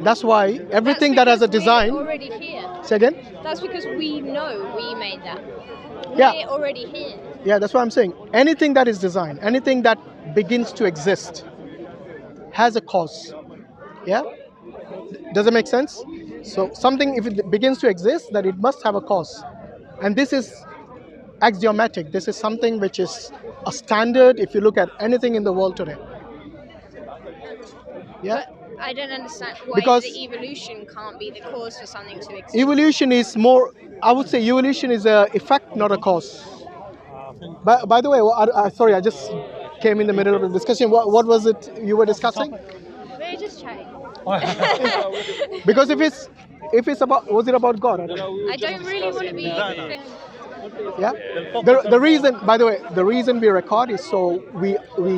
That's why everything that has a design. We're already here. Say again? That's because we know we made that. Yeah. We're already here. Yeah, that's what I'm saying. Anything that is designed, anything that begins to exist has a cause. Yeah? Does it make sense? So something, if it begins to exist, that it must have a cause. And this is axiomatic. This is something which is a standard if you look at anything in the world today. Yeah? But I don't understand why Because the evolution can't be the cause for something to exist. evolution is more, I would say evolution is a effect, not a cause. By the way, sorry, I just came in the middle of the discussion. What was it you were discussing? We're just chatting. Because if it's about, was it about God? I don't really want to be. Yeah. The reason, by the way, the reason we record is so we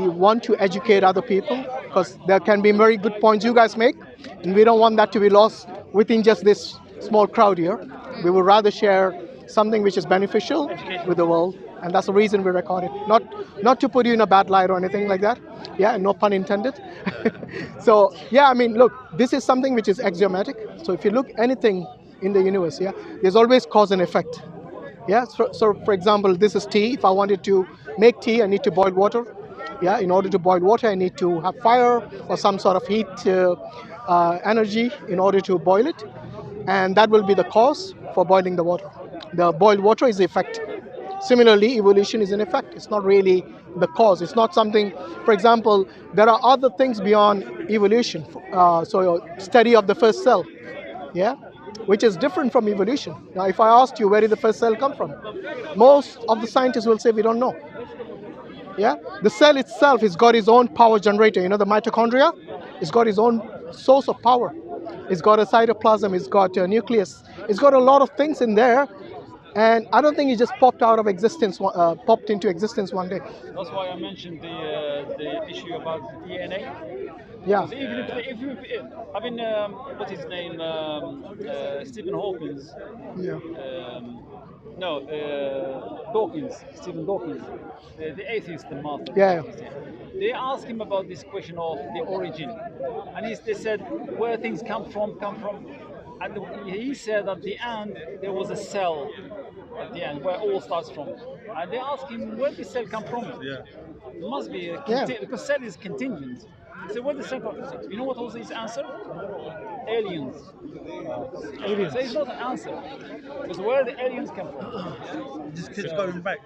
want to educate other people, because there can be very good points you guys make, and we don't want that to be lost within just this small crowd here. We would rather share something which is beneficial with the world, and that's the reason we record it. Not to put you in a bad light or anything like that. Yeah, no pun intended. So yeah, I mean, look, this is something which is axiomatic. So if you look anything in the universe, yeah, there's always cause and effect. Yeah, so for example, this is tea. If I wanted to make tea, I need to boil water. Yeah, in order to boil water, I need to have fire or some sort of heat energy in order to boil it. And that will be the cause for boiling the water. The boiled water is the effect. Similarly, evolution is an effect. It's not really the cause. It's not something, for example, there are other things beyond evolution. So study of the first cell. Yeah, which is different from evolution. Now, if I asked you where did the first cell come from, most of the scientists will say we don't know. Yeah, the cell itself has got its own power generator. You know, the mitochondria, it's got its own source of power. It's got a cytoplasm. It's got a nucleus. It's got a lot of things in there, and I don't think it just popped out of existence, popped into existence one day. That's why I mentioned the issue about the DNA. Yeah. Because even if I mean, what's his name? Stephen Hawkins. Yeah. No, Dawkins. Stephen Dawkins, the atheist, the master. Yeah. They asked him about this question of the origin, and they said where things come from, and he said at the end there was a cell at the end where all starts from, and they asked him where did the cell come from? Yeah. It must be because cell is contingent. So what the cell come from? You know what was his answer? Aliens. Aliens. So it's not an answer. Because where the aliens come from? It just keeps going back.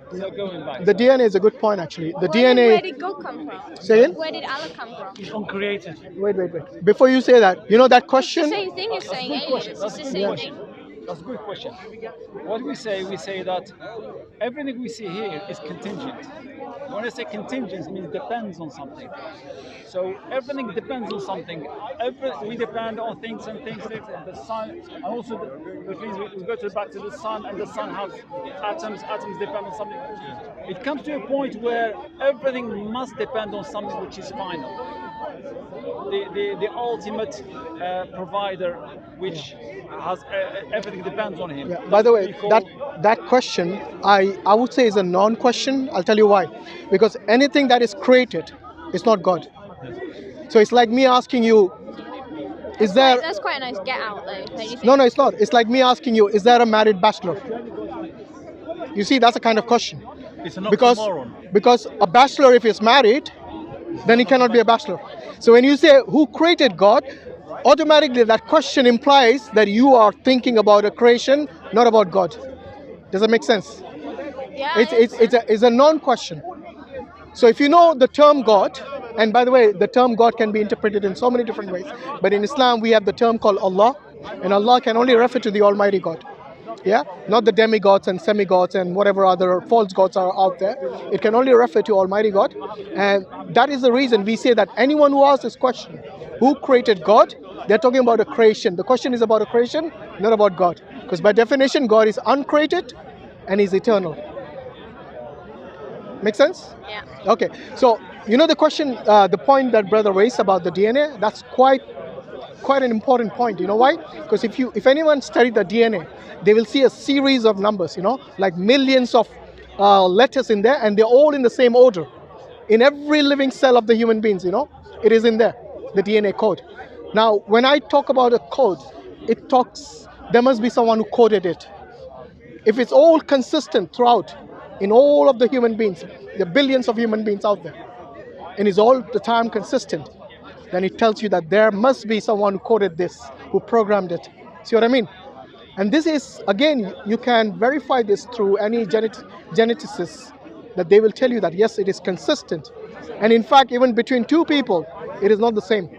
So going back. The DNA is a good point, actually. The Where DNA. did God come from? Say again? Where did Allah come from? It's uncreated. Wait. Before you say that, you know that question. It's the same thing as saying aliens. It's the same thing. That's a good question. What we say that everything we see here is contingent. When I say contingent, it means depends on something. So everything depends on something. We depend on things and the sun, and also which means we go back to the sun, and the sun has atoms. Atoms depend on something. It comes to a point where everything must depend on something which is final. The ultimate provider, which has everything depends on him. Yeah. By the way, that question I would say is a non-question. I'll tell you why. Because anything that is created is not God. So it's like me asking you, is there? That's quite a nice get out though. Don't you think? No, it's not. It's like me asking you, is there a married bachelor? You see, that's a kind of question. It's an Because oxymoron. a bachelor, if he's married, then he cannot be a bachelor. So when you say who created God, automatically that question implies that you are thinking about a creation, not about God. Does that make sense? Yeah. It's a non-question. So if you know the term God, and by the way, the term God can be interpreted in so many different ways, but in Islam we have the term called Allah, and Allah can only refer to the Almighty God. Yeah, not the demigods and semi-gods and whatever other false gods are out there. It can only refer to Almighty God, and that is the reason we say that anyone who asks this question, who created God, they're talking about a creation. The question is about a creation, not about God, because by definition God is uncreated and He's eternal. Make sense? Yeah. Okay, so you know the question, the point that brother raised about the DNA, that's quite an important point. You know why? Because if anyone studied the DNA, they will see a series of numbers, you know, like millions of letters in there, and they're all in the same order. In every living cell of the human beings, you know, it is in there. the DNA code. Now, when I talk about a code, there must be someone who coded it. If it's all consistent throughout, in all of the human beings, the billions of human beings out there, and is all the time consistent, then it tells you that there must be someone who coded this, who programmed it. See what I mean? And this is, again, you can verify this through any geneticist, that they will tell you that yes, it is consistent. And in fact, even between two people, it is not the same.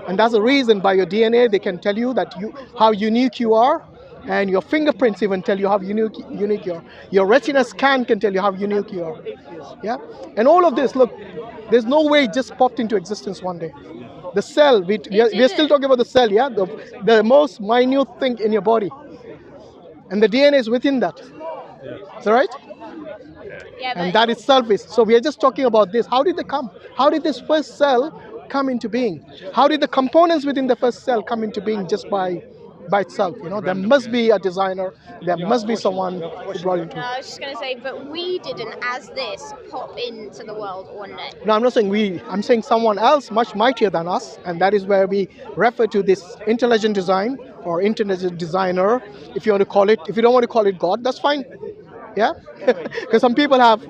And that's the reason by your DNA, they can tell you that how unique you are, and your fingerprints even tell you how unique you are. Your retina scan can tell you how unique you are. Yeah? And all of this, look, there's no way it just popped into existence one day. The cell, we are still talking about the cell, yeah? The most minute thing in your body. And the DNA is within that. Is that right? Yeah, And that itself is, so we are just talking about this. How did they come? How did this first cell come into being? How did the components within the first cell come into being just by itself? You know, there must be a designer, there must be someone who brought it into No, it. I was just going to say, but we didn't, as this, pop into the world one day. No, I'm not saying we, I'm saying someone else much mightier than us, and that is where we refer to this intelligent design or intelligent designer, if you want to call it. If you don't want to call it God, that's fine. Yeah? Because some people have,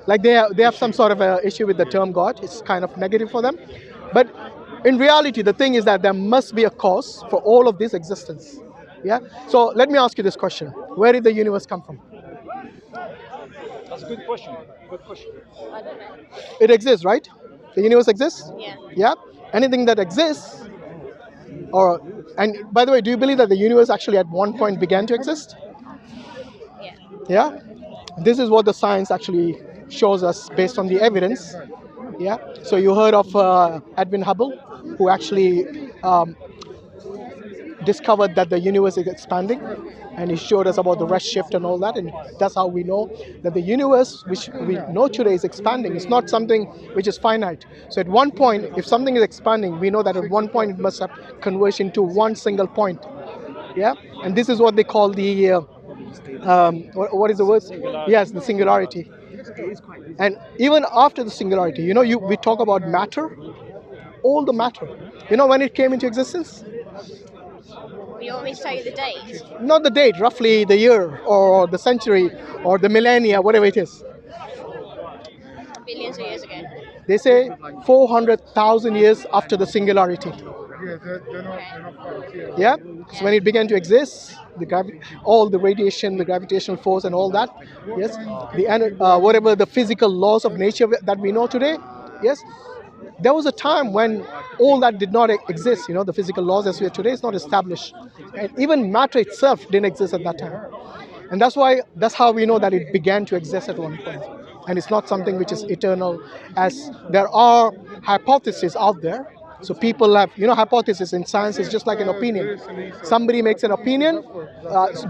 like they have some sort of a issue with the term God. It's kind of negative for them. But in reality, the thing is that there must be a cause for all of this existence. Yeah? So let me ask you this question. Where did the universe come from? That's a good question. Good question. I don't know. It exists, right? The universe exists? Yeah. Yeah? Anything that exists, and by the way, do you believe that the universe actually at one point began to exist? Yeah. Yeah? This is what the science actually shows us based on the evidence. Yeah? So you heard of Edwin Hubble, who actually discovered that the universe is expanding, and he showed us about the redshift and all that, and that's how we know that the universe which we know today is expanding. It's not something which is finite. So at one point, if something is expanding, we know that at one point it must have converged into one single point. Yeah, and this is what they call the what is the word? Yes, the singularity. And even after the singularity, you know, we talk about matter, all the matter. You know when it came into existence? You want me to tell you the date? Not the date, roughly the year or the century or the millennia, whatever it is. Billions of years ago. They say 400,000 years after the singularity. Yeah? So when it began to exist, all the radiation, the gravitational force and all that, yes, whatever the physical laws of nature that we know today, yes, there was a time when all that did not exist. You know, the physical laws as we are today is not established. And even matter itself didn't exist at that time. And that's how we know that it began to exist at one point. And it's not something which is eternal, as there are hypotheses out there. So people have, you know, hypothesis in science is just like an opinion. Somebody makes an opinion,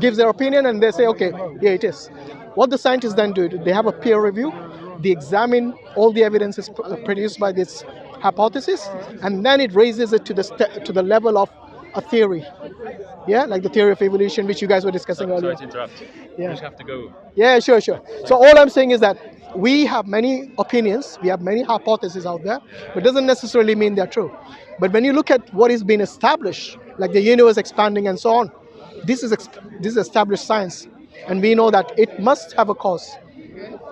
gives their opinion, and they say, okay, here it is. What the scientists then do, they have a peer review. They examine all the evidence is produced by this hypothesis, and then it raises it to the level of a theory. Yeah, like the theory of evolution, which you guys were discussing earlier. Sorry to interrupt. Yeah. You just have to go. Yeah, sure. So all I'm saying is that we have many opinions, we have many hypotheses out there, but doesn't necessarily mean they're true. But when you look at what is being established, like the universe expanding and so on, this is established science, and we know that it must have a cause.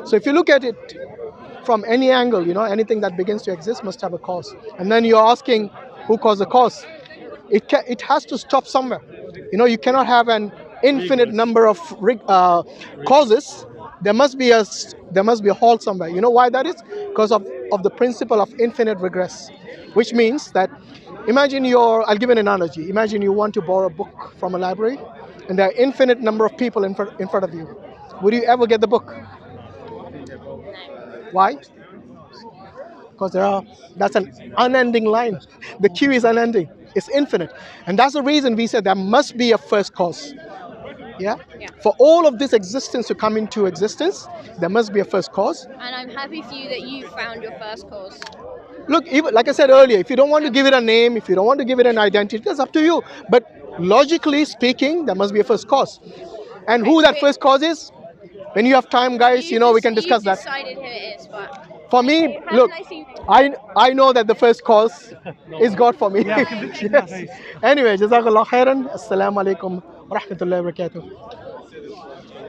So if you look at it from any angle, you know, anything that begins to exist must have a cause. And then you're asking who caused the cause. It has to stop somewhere. You know, you cannot have an infinite number of causes. There must be a halt somewhere. You know why that is? Because of the principle of infinite regress, which means that I'll give an analogy. Imagine you want to borrow a book from a library, and there are infinite number of people in front of you. Would you ever get the book? Why? Because that's an unending line. The queue is unending. It's infinite. And that's the reason we said there must be a first cause. Yeah? For all of this existence to come into existence, there must be a first cause. And I'm happy for you that you found your first cause. Look, even, like I said earlier, if you don't want to give it a name, if you don't want to give it an identity, that's up to you. But logically speaking, there must be a first cause. And who that first cause is? When you have time, guys, you know, we can discuss you that. decided who it is, but For me, have look, a nice evening. I know that the first cause is God for me. Yeah, conviction in that Yes. case. Anyway, jazakallah khairan. Assalamu alaikum wa rahmatullahi wa barakatuh.